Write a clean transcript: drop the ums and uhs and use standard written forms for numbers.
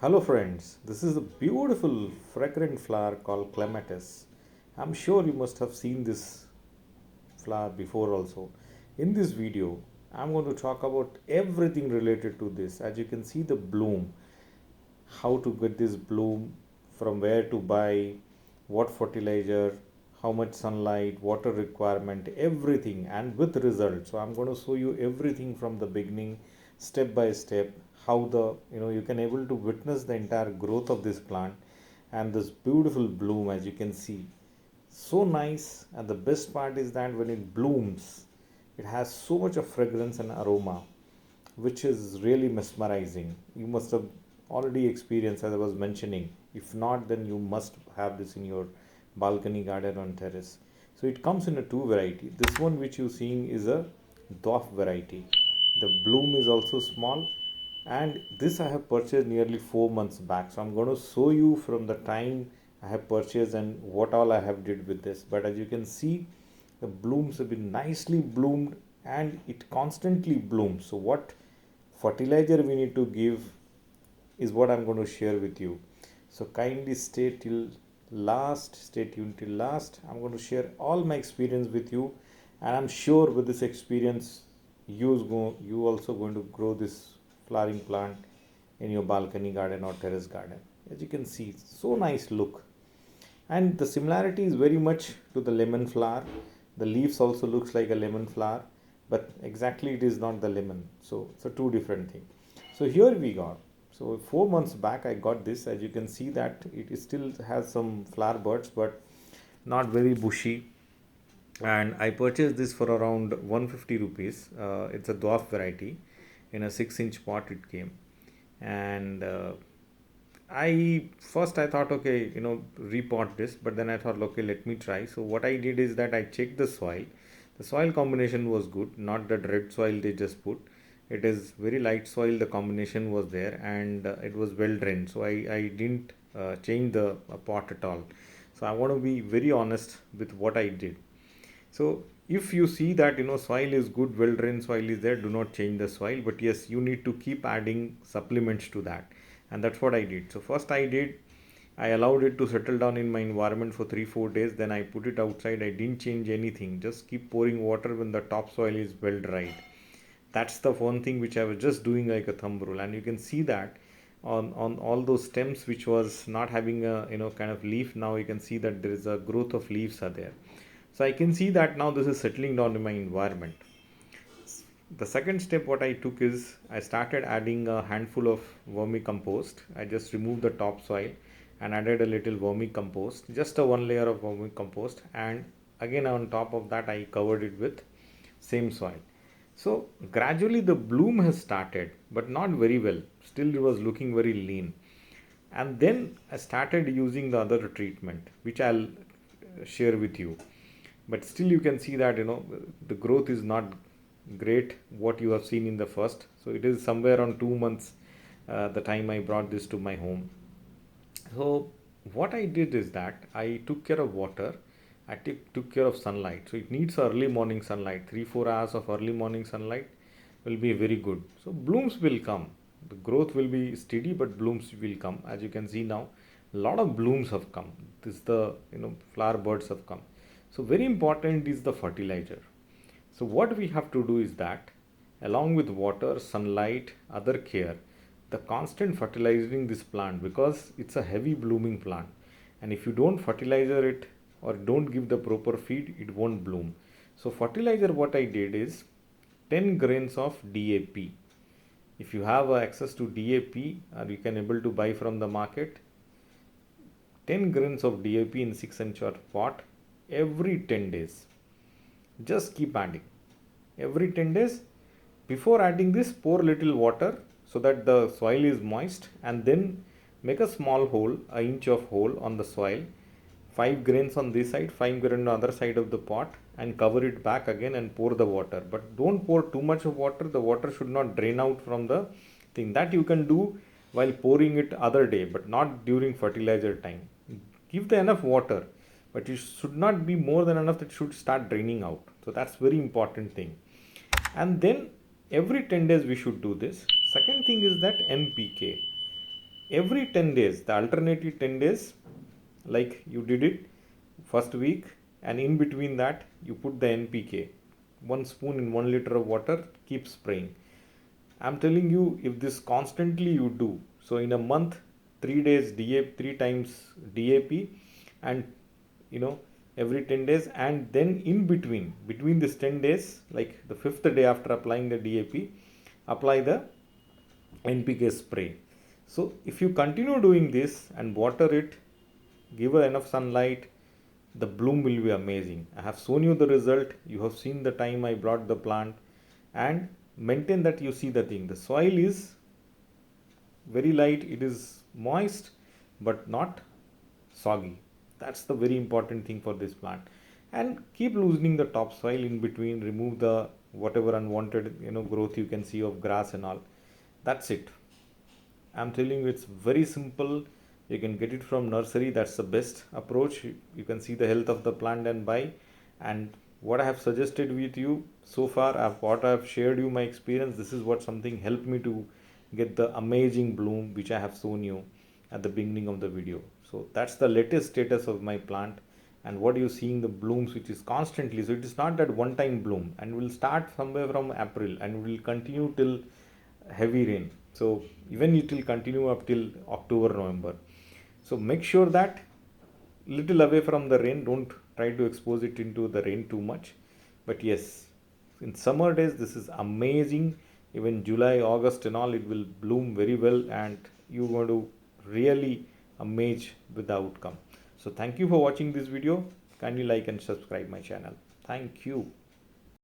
Hello friends, this is a beautiful fragrant flower called Clematis. I'm sure you must have seen this flower before also. In this video, I'm going to talk about everything related to this. As you can see the bloom, how to get this bloom, from where to buy, what fertilizer, how much sunlight, water requirement, everything and with results. So I'm going to show you everything from the beginning, step by step, how you can able to witness the entire growth of this plant and this beautiful bloom. As you can see, so nice. And the best part is that when it blooms, it has so much of fragrance and aroma which is really mesmerizing. You must have already experienced, as I was mentioning. If not, then you must have this in your balcony, garden, or terrace. So it comes in a two variety. This one which you seeing is a dwarf variety. The bloom is also small, and this I have purchased nearly 4 months back. So I'm going to show you from the time I have purchased and what all I have did with this. But as you can see, the blooms have been nicely bloomed and it constantly blooms. So what fertilizer we need to give is what I'm going to share with you. So kindly stay tuned till last. I'm going to share all my experience with you, and I'm sure with this experience, you also going to grow this flowering plant in your balcony garden or terrace garden. As you can see, so nice look, and the similarity is very much to the lemon flower. The leaves also looks like a lemon flower, but exactly it is not the lemon, so it's a two different thing. So here we go. So 4 months back I got this. As you can see that it still has some flower buds, but not very bushy. And I purchased this for around 150 rupees. It's a dwarf variety. In a 6-inch pot it came. And I thought, okay, repot this, but then I thought, okay, let me try. So what I did is that I checked the soil. The soil combination was good, not that red soil they just put. It is very light soil. The combination was there, and it was well drained. So I didn't change the pot at all. So I want to be very honest with what I did. So if you see that soil is good, well drained soil is there, do not change the soil. But yes, you need to keep adding supplements to that, and that's what I did. So first I allowed it to settle down in my environment for 3-4 days. Then I put it outside. I didn't change anything. Just keep pouring water when the topsoil is well dried. That's the one thing which I was just doing like a thumb rule, and you can see that on all those stems which was not having a kind of leaf. Now you can see that there is a growth of leaves are there. So I can see that now this is settling down in my environment. The second step what I took is I started adding a handful of vermicompost. I just removed the topsoil and added a little vermicompost, just a one layer of vermicompost, and again on top of that I covered it with same soil. So gradually the bloom has started, but not very well. Still it was looking very lean. And then I started using the other treatment which I'll share with you. But still you can see that the growth is not great what you have seen in the first. So it is somewhere on 2 months the time I brought this to my home. So what I did is that I took care of water. I took care of sunlight. So it needs early morning sunlight. 3-4 hours of early morning sunlight will be very good. So blooms will come. The growth will be steady, but blooms will come. As you can see now, a lot of blooms have come. This the flower buds have come. So very important is the fertilizer. So what we have to do is that along with water, sunlight, other care, the constant fertilizing this plant, because it's a heavy blooming plant, and if you don't fertilizer it or don't give the proper feed, it won't bloom. So fertilizer what I did is 10 grains of DAP. If you have access to DAP, or you can able to buy from the market, 10 grains of DAP in 6-inch pot every 10 days. Just keep adding every 10 days. Before adding this, pour little water so that the soil is moist, and then make a small hole, an inch of hole on the soil, 5 grains on this side, 5 grains on the other side of the pot, and cover it back again and pour the water. But don't pour too much of water. The water should not drain out from the thing. That you can do while pouring it other day, but not during fertilizer time. Give the enough water, but it should not be more than enough that should start draining out. So that's very important thing. And then every 10 days we should do this. Second thing is that NPK. every 10 days, the alternative 10 days, like you did it first week, and in between that you put the NPK, 1 spoon in 1 liter of water, keep spraying. I'm telling you, if this constantly you do, so in a month, 3 days DAP, 3 times DAP, and you know every 10 days, and then in between this 10 days, like the fifth day after applying the DAP, apply the NPK spray. So if you continue doing this and water it, give her enough sunlight, the bloom will be amazing. I have shown you the result. You have seen the time I brought the plant, and maintain that you see the thing. The soil is very light, it is moist, but not soggy. That's the very important thing for this plant. And keep loosening the topsoil in between, remove the whatever unwanted growth you can see of grass and all. That's it. I'm telling you, it's very simple. You can get it from nursery. That's the best approach. You can see the health of the plant and buy. And what I have suggested with you so far, what I have shared you my experience. This is what something helped me to get the amazing bloom which I have shown you at the beginning of the video. So that's the latest status of my plant, and what you seeing the blooms which is constantly. So it is not that one time bloom, and will start somewhere from April and will continue till heavy rain. So even it will continue up till October, November. So make sure that little away from the rain, don't try to expose it into the rain too much. But yes, in summer days this is amazing. Even July, August and all, it will bloom very well, and you're going to really amaze with the outcome. So thank you for watching this video. Kindly like and subscribe my channel. Thank you.